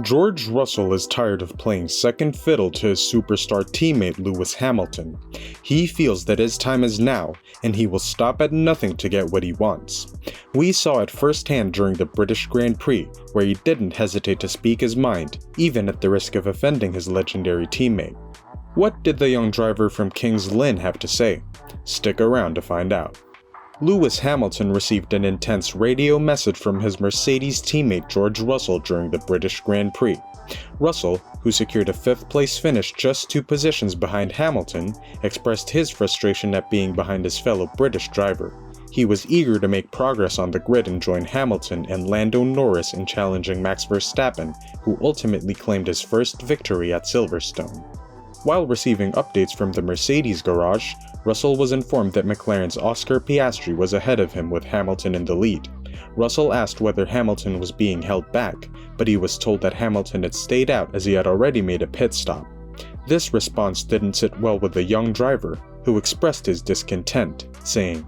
George Russell is tired of playing second fiddle to his superstar teammate Lewis Hamilton. He feels that his time is now, and he will stop at nothing to get what he wants. We saw it firsthand during the British Grand Prix, where he didn't hesitate to speak his mind, even at the risk of offending his legendary teammate. What did the young driver from King's Lynn have to say? Stick around to find out. Lewis Hamilton received an intense radio message from his Mercedes teammate George Russell during the British Grand Prix. Russell, who secured a fifth-place finish just 2 positions behind Hamilton, expressed his frustration at being behind his fellow British driver. He was eager to make progress on the grid and join Hamilton and Lando Norris in challenging Max Verstappen, who ultimately claimed his first victory at Silverstone. While receiving updates from the Mercedes garage, Russell was informed that McLaren's Oscar Piastri was ahead of him with Hamilton in the lead. Russell asked whether Hamilton was being held back, but he was told that Hamilton had stayed out as he had already made a pit stop. This response didn't sit well with the young driver, who expressed his discontent, saying,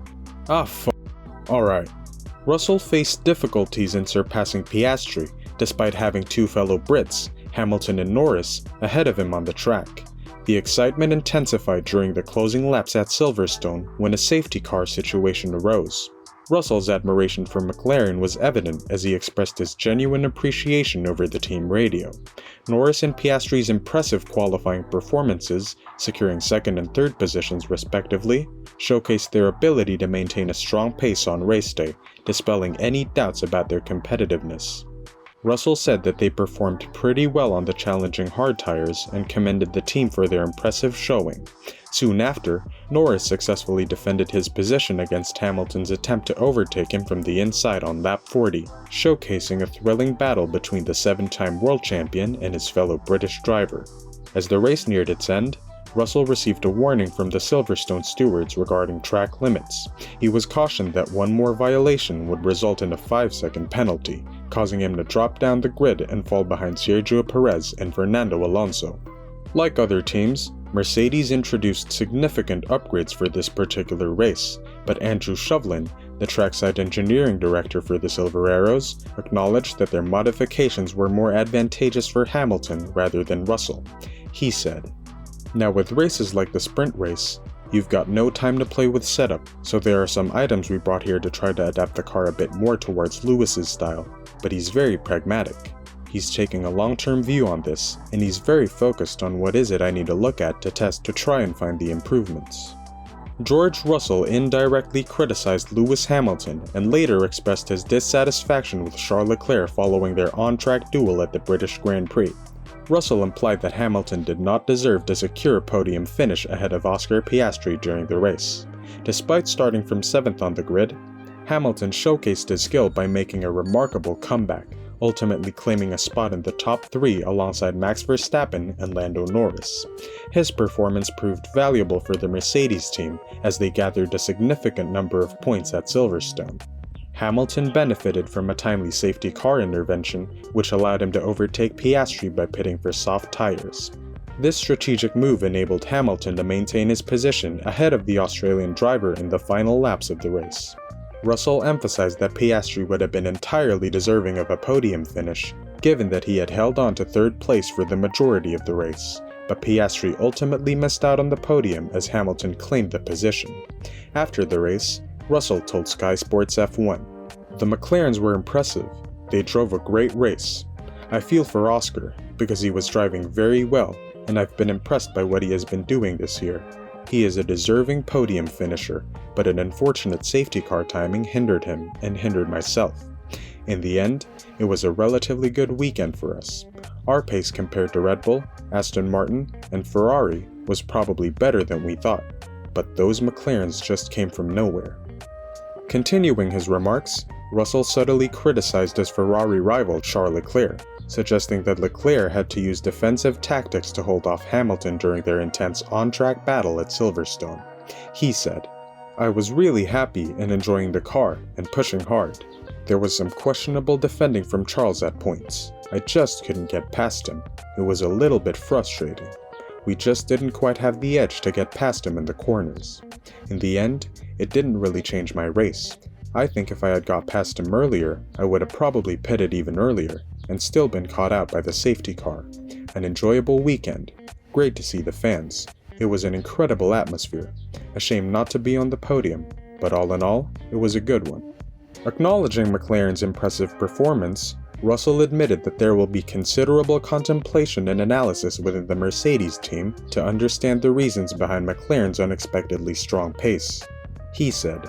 Alright. Russell faced difficulties in surpassing Piastri, despite having 2 fellow Brits, Hamilton and Norris, ahead of him on the track. The excitement intensified during the closing laps at Silverstone when a safety car situation arose. Russell's admiration for McLaren was evident as he expressed his genuine appreciation over the team radio. Norris and Piastri's impressive qualifying performances, securing 2nd and 3rd positions respectively, showcased their ability to maintain a strong pace on race day, dispelling any doubts about their competitiveness. Russell said that they performed pretty well on the challenging hard tires and commended the team for their impressive showing. Soon after, Norris successfully defended his position against Hamilton's attempt to overtake him from the inside on lap 40, showcasing a thrilling battle between the 7-time world champion and his fellow British driver. As the race neared its end, Russell received a warning from the Silverstone stewards regarding track limits. He was cautioned that one more violation would result in a 5-second penalty, causing him to drop down the grid and fall behind Sergio Perez and Fernando Alonso. Like other teams, Mercedes introduced significant upgrades for this particular race, but Andrew Shovlin, the trackside engineering director for the Silver Arrows, acknowledged that their modifications were more advantageous for Hamilton rather than Russell. He said, "Now with races like the sprint race, you've got no time to play with setup, so there are some items we brought here to try to adapt the car a bit more towards Lewis's style, but he's very pragmatic. He's taking a long-term view on this, and he's very focused on what is it I need to look at to test to try and find the improvements." George Russell indirectly criticized Lewis Hamilton and later expressed his dissatisfaction with Charles Leclerc following their on-track duel at the British Grand Prix. Russell implied that Hamilton did not deserve to secure a podium finish ahead of Oscar Piastri during the race. Despite starting from 7th on the grid, Hamilton showcased his skill by making a remarkable comeback, ultimately claiming a spot in the top 3 alongside Max Verstappen and Lando Norris. His performance proved valuable for the Mercedes team as they gathered a significant number of points at Silverstone. Hamilton benefited from a timely safety car intervention, which allowed him to overtake Piastri by pitting for soft tires. This strategic move enabled Hamilton to maintain his position ahead of the Australian driver in the final laps of the race. Russell emphasized that Piastri would have been entirely deserving of a podium finish, given that he had held on to 3rd place for the majority of the race, but Piastri ultimately missed out on the podium as Hamilton claimed the position. After the race, Russell told Sky Sports F1, "The McLarens were impressive. They drove a great race. I feel for Oscar, because he was driving very well, and I've been impressed by what he has been doing this year. He is a deserving podium finisher, but an unfortunate safety car timing hindered him and hindered myself. In the end, it was a relatively good weekend for us. Our pace compared to Red Bull, Aston Martin, and Ferrari was probably better than we thought, but those McLarens just came from nowhere." Continuing his remarks, Russell subtly criticized his Ferrari rival Charles Leclerc, suggesting that Leclerc had to use defensive tactics to hold off Hamilton during their intense on-track battle at Silverstone. He said, "I was really happy and enjoying the car and pushing hard. There was some questionable defending from Charles at points. I just couldn't get past him. It was a little bit frustrating. We just didn't quite have the edge to get past him in the corners. In the end, it didn't really change my race. I think if I had got past him earlier, I would have probably pitted even earlier, and still been caught out by the safety car. An enjoyable weekend. Great to see the fans. It was an incredible atmosphere. A shame not to be on the podium, but all in all, it was a good one. Acknowledging McLaren's impressive performance, Russell admitted that there will be considerable contemplation and analysis within the Mercedes team to understand the reasons behind McLaren's unexpectedly strong pace. He said,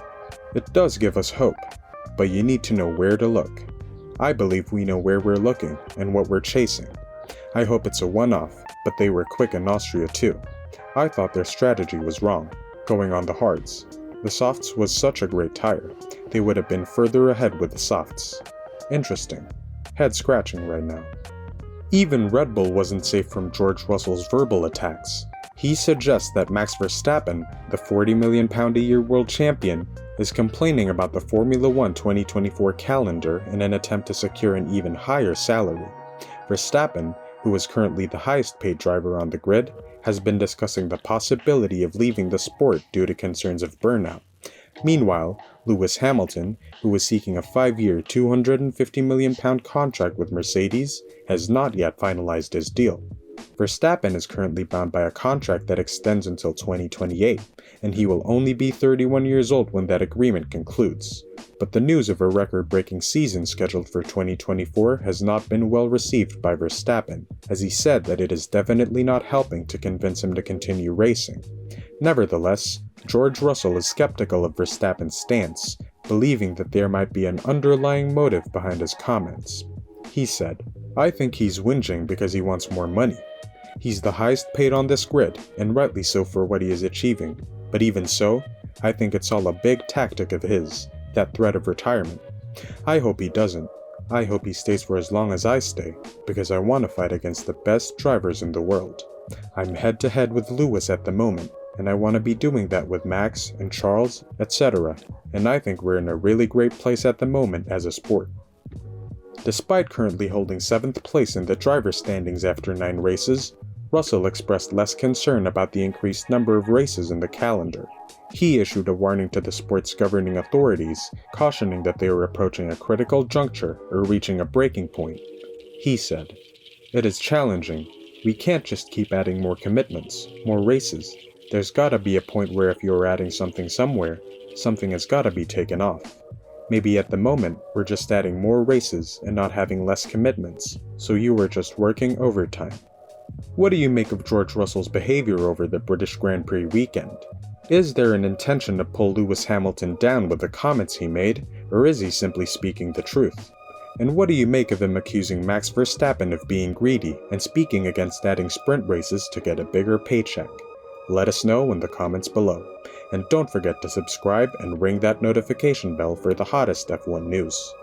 "It does give us hope, but you need to know where to look. I believe we know where we're looking and what we're chasing. I hope it's a one-off, but they were quick in Austria too. I thought their strategy was wrong, going on the hards. The softs was such a great tire. They would have been further ahead with the softs. Interesting. Head scratching right now." Even Red Bull wasn't safe from George Russell's verbal attacks. He suggests that Max Verstappen, the £40 million a year world champion, is complaining about the Formula 1 2024 calendar in an attempt to secure an even higher salary. Verstappen, who is currently the highest paid driver on the grid, has been discussing the possibility of leaving the sport due to concerns of burnout. Meanwhile, Lewis Hamilton, who is seeking a 5-year £250 million contract with Mercedes, has not yet finalized his deal. Verstappen is currently bound by a contract that extends until 2028, and he will only be 31 years old when that agreement concludes. But the news of a record-breaking season scheduled for 2024 has not been well received by Verstappen, as he said that it is definitely not helping to convince him to continue racing. Nevertheless, George Russell is skeptical of Verstappen's stance, believing that there might be an underlying motive behind his comments. He said, "I think he's whinging because he wants more money. He's the highest paid on this grid, and rightly so for what he is achieving. But even so, I think it's all a big tactic of his, that threat of retirement. I hope he doesn't. I hope he stays for as long as I stay, because I want to fight against the best drivers in the world. I'm head to head with Lewis at the moment, and I want to be doing that with Max and Charles, etc. And I think we're in a really great place at the moment as a sport." Despite currently holding 7th place in the driver's standings after 9 races, Russell expressed less concern about the increased number of races in the calendar. He issued a warning to the sport's governing authorities, cautioning that they were approaching a critical juncture or reaching a breaking point. He said, "It is challenging. We can't just keep adding more commitments, more races. There's gotta be a point where if you're adding something somewhere, something has gotta be taken off. Maybe at the moment, we're just adding more races and not having less commitments, so you are just working overtime." What do you make of George Russell's behavior over the British Grand Prix weekend? Is there an intention to pull Lewis Hamilton down with the comments he made, or is he simply speaking the truth? And what do you make of him accusing Max Verstappen of being greedy and speaking against adding sprint races to get a bigger paycheck? Let us know in the comments below. And don't forget to subscribe and ring that notification bell for the hottest F1 news.